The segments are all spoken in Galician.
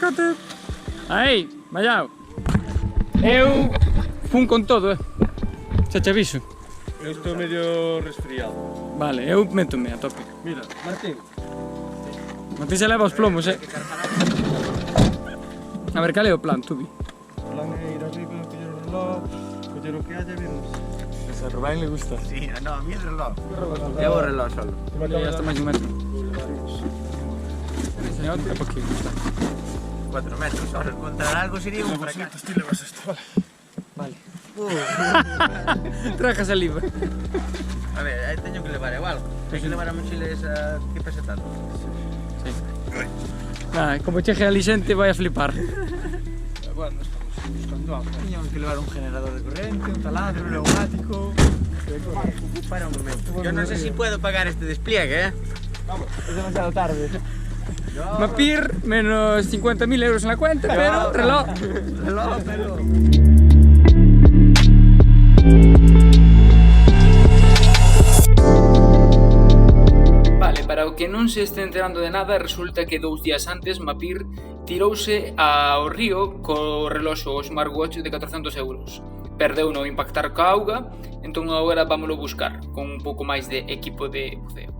acércate. Aí, vallao. Eu fun con todo, xa che aviso. Eu estou medio resfriado. Vale, eu métome a tope. Mira, Martín. Martín se leva os plomos, A ver, cal é o plan, Tubi? O plan é ir arriba, coller o reloj, coller o que haya, vemos. Pues a Rubén le gusta. Sí, no, a mí el reloj. Llevo reloj solo. Ya está máis de un metro. Enseña outro, porque gusta. 4 metros, ahora encontrar algo sería un fracaso. Ti levas esto, vale. Vale. Traja saliva. A ver, aí teño que levar eu algo. Teño que levar a mochila esa que pesa tanto. Sí. Nada, como cheje ali xente vai a flipar. Bueno, estamos buscando algo. Teño que levar un generador de corriente, un taladro, un neumático. Para un momento. Yo no sé si puedo pagar este despliegue, Vamos, es demasiado tarde. Mapir, menos 50.000 euros en la cuenta, pero reloj. Reloj, pero... Vale, para o que non se este enterando de nada, resulta que 2 días antes Mapir tirouse ao río co reloxo o smartwatch de 400 euros. Perdeu no impactar ca auga, entón agora vámoslo buscar con un pouco máis de equipo de buceo.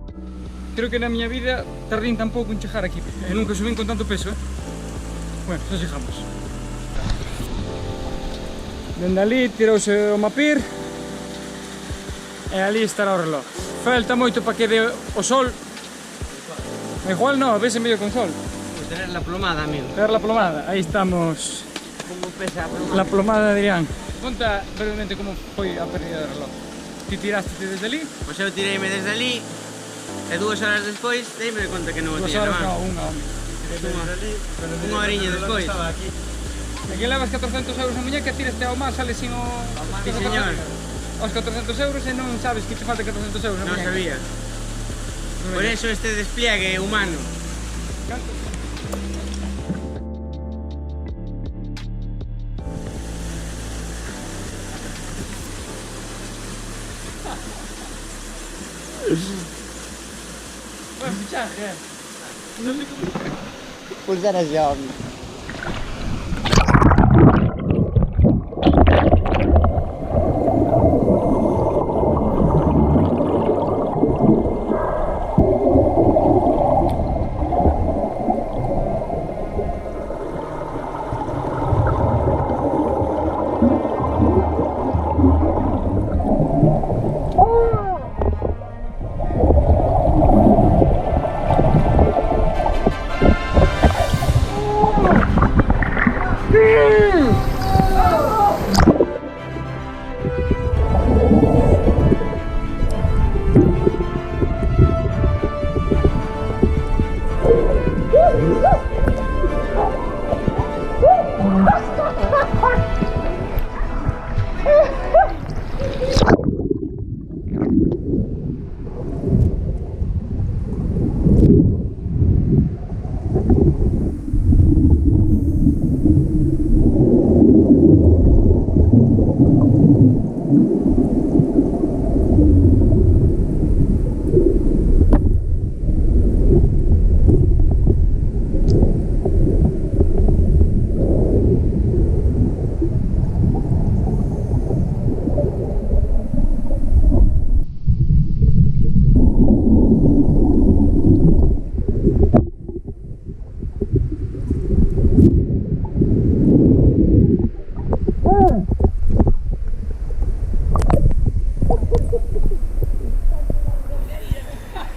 Creo que na miña vida tardín tan pouco en chegar aquí. Nunca subín con tanto peso, Bueno, xa xejamos. Dende ali tirouse o Mapir e ali estará o reloj. Falta moito para que dé o sol. Igual no, vese medio con sol. Pues tener la plomada, amigo. Ver la plomada, aí estamos. Como pesa a plomada. La plomada de Adrián. Conta brevemente como foi a pérdida do reloj. Ti tiraste desde ali? Pois eu tireime desde ali e 2 horas despois deime de conta que non o 2 tiña horas, na no, man. unha, home. Unha horiña despois. E que levas 400 euros na muñeca, tiraste ao mar, sales sin o... Sí, señor. Os 400 euros e non sabes que te falta 400 euros na Non muñeca. sabía. Por eso este despliegue humano. Canto? Buen fichaje, Pues era yo.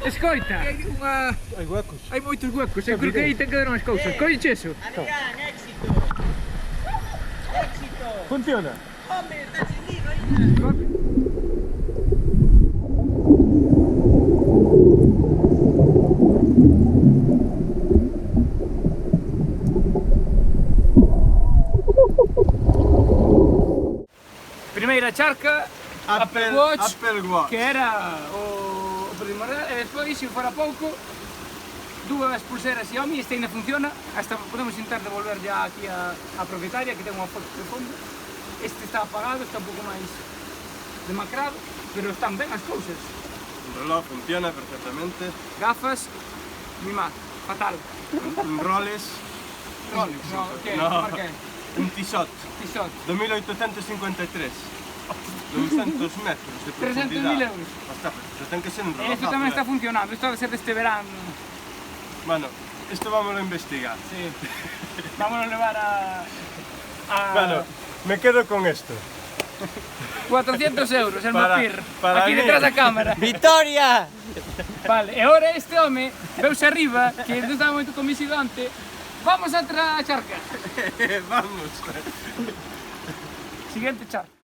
Escoita, Hai huecos. hai moitos huecos, eu creo que aí te quedaron as cousas. Colleche eso. Adrián, éxito. Éxito. Funciona. Hombre, está seguido aí. Primeira charca, Apple Watch, Watch. que era o primordial, e despois, se fora pouco, 2 pulseras Xiaomi, este ainda funciona, hasta podemos intentar devolver ya aquí a propietaria, que ten unha foto de fondo. Este está apagado, está un pouco máis demacrado, pero están ben as cousas. Un reloj funciona perfectamente. Gafas, mimado, fatal. Un Rolex. Rolex. No, ¿qué? No. ¿Por qué? Un Tissot Tissot. de 1853. 200 metros de 300.000 profundidade. euros. Hostia, pero ten que ser un reloj. Esto también está funcionando, esto debe ser de este verano. Bueno, esto vamos a investigar. Sí. Vamos a llevar a Bueno, me quedo con esto. 400 euros el Para- Mapir. para Aquí mí. detrás da cámara. Vitoria! Vale, e ahora este home veuse arriba, que non estaba moito convencido antes. Vamos a outra charca. Vamos. Siguiente charca.